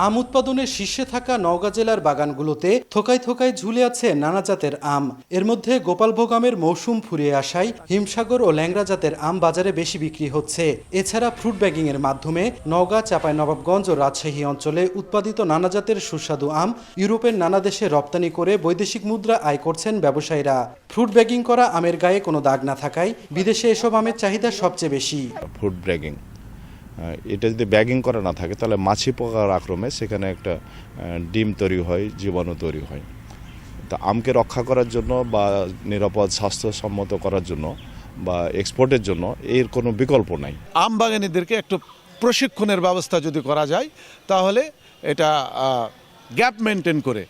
আম উৎপাদনের শীর্ষে থাকা নওগাঁ জেলার বাগানগুলোতে থোকায় থোকায় ঝুলে আছে নানা জাতের আম। এর মধ্যে গোপালভোগ আমের মৌসুম ফুরিয়ে আসায় হিমসাগর ও ল্যাংড়া জাতের আম বাজারে বেশি বিক্রি হচ্ছে। এছাড়া ফ্রুট ব্যাগিং এর মাধ্যমে নওগাঁ, চাঁপাইনবাবগঞ্জ ও রাজশাহী অঞ্চলে উৎপাদিত নানা জাতের সুস্বাদু আম ইউরোপের নানা দেশে রপ্তানি করে বৈদেশিক মুদ্রা আয় করছেন ব্যবসায়ীরা। ফ্রুট ব্যাগিং করা আমের গায়ে কোনো দাগ না থাকায় বিদেশে এসব আমের চাহিদা সবচেয়ে বেশি। ফ্রুট ব্যাগিং এটা যদি ব্যাগিং করা না থাকে তাহলে মাছি পোকার আক্রমে সেখানে একটা ডিম তৈরি হয়, জীবাণু তৈরি হয়। তা আমকে রক্ষা করার জন্য বা নিরাপদ স্বাস্থ্যসম্মত করার জন্য বা এক্সপোর্টের জন্য এর কোনো বিকল্প নাই। আম বাগানীদেরকে একটু প্রশিক্ষণের ব্যবস্থা যদি করা যায় তাহলে এটা গ্যাপ মেনটেন করে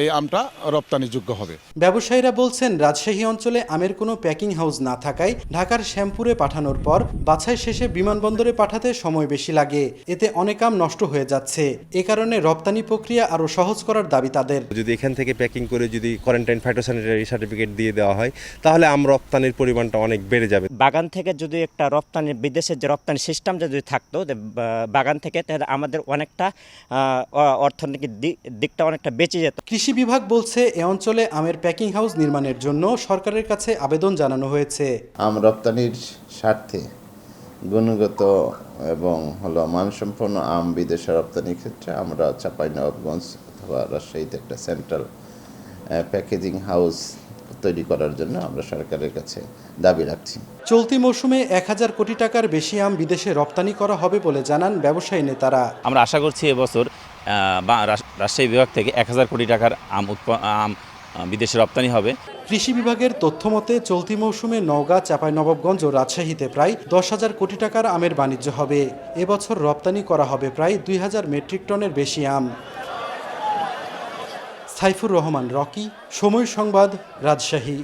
এই আমটা রপ্তানিযোগ্য হবে। ব্যবসায়ীরা বলছেন, রাজশাহী অঞ্চলে আমের কোনো প্যাকিং হাউস না থাকায় ঢাকার শ্যামপুরে পাঠানোর পর বাছাই শেষে বিমানবন্দরে পাঠাতে সময় বেশি লাগে। এতে অনেক আম নষ্ট হয়ে যাচ্ছে। এ কারণে রপ্তানি প্রক্রিয়া আরও সহজ করার দাবি তাদের। যদি এখান থেকে প্যাকিং করে যদি কোয়ারেন্টাইন ফাইটোস্যানিটারি সার্টিফিকেট দিয়ে দেওয়া হয় তাহলে আম রপ্তানির পরিমাণটা অনেক বেড়ে যাবে। বাগান থেকে যদি একটা রপ্তানি, বিদেশের যে রপ্তানি সিস্টেম যদি থাকতো বাগান থেকে, তাহলে আমাদের অনেকটা অর্থনৈতিক দিকটা অনেকটা বেঁচে যেত। কৃষি বিভাগ বলছে, এ অঞ্চলে আমের প্যাকিং হাউস নির্মাণের জন্য সরকারের কাছে আবেদন জানানো হয়েছে। আম রপ্তানির স্বার্থে গুণগত এবং মানসম্পন্ন আম বিদেশে রপ্তানির ক্ষেত্রে আমরা চাঁপাইনবাবগঞ্জ অথবা রাজশাহীতে একটা সেন্ট্রাল প্যাকেজিং হাউস তৈরি করার জন্য আমরা সরকারের কাছে দাবি রাখছি। চলতি মৌসুমে 1000 কোটি টাকার বেশি আম বিদেশে রপ্তানি করা হবে বলে জানান ব্যবসায়ী নেতারা। আমরা আশা করছি এবছর রাজশাহী বিভাগ থেকে 1000 কোটি টাকার আম বিদেশে রপ্তানি হবে। কৃষি বিভাগের তথ্য মতে চলতি মৌসুমে নওগাঁ, চাঁপাইনবাবগঞ্জ ও রাজশাহীতে প্রায় 10,000 কোটি টাকার আমের বাণিজ্য হবে। এবছর রপ্তানি করা হবে প্রায় 2000 মেট্রিক টনের বেশি আম। সাইফুর রহমান, রকি, সময় সংবাদ, রাজশাহী।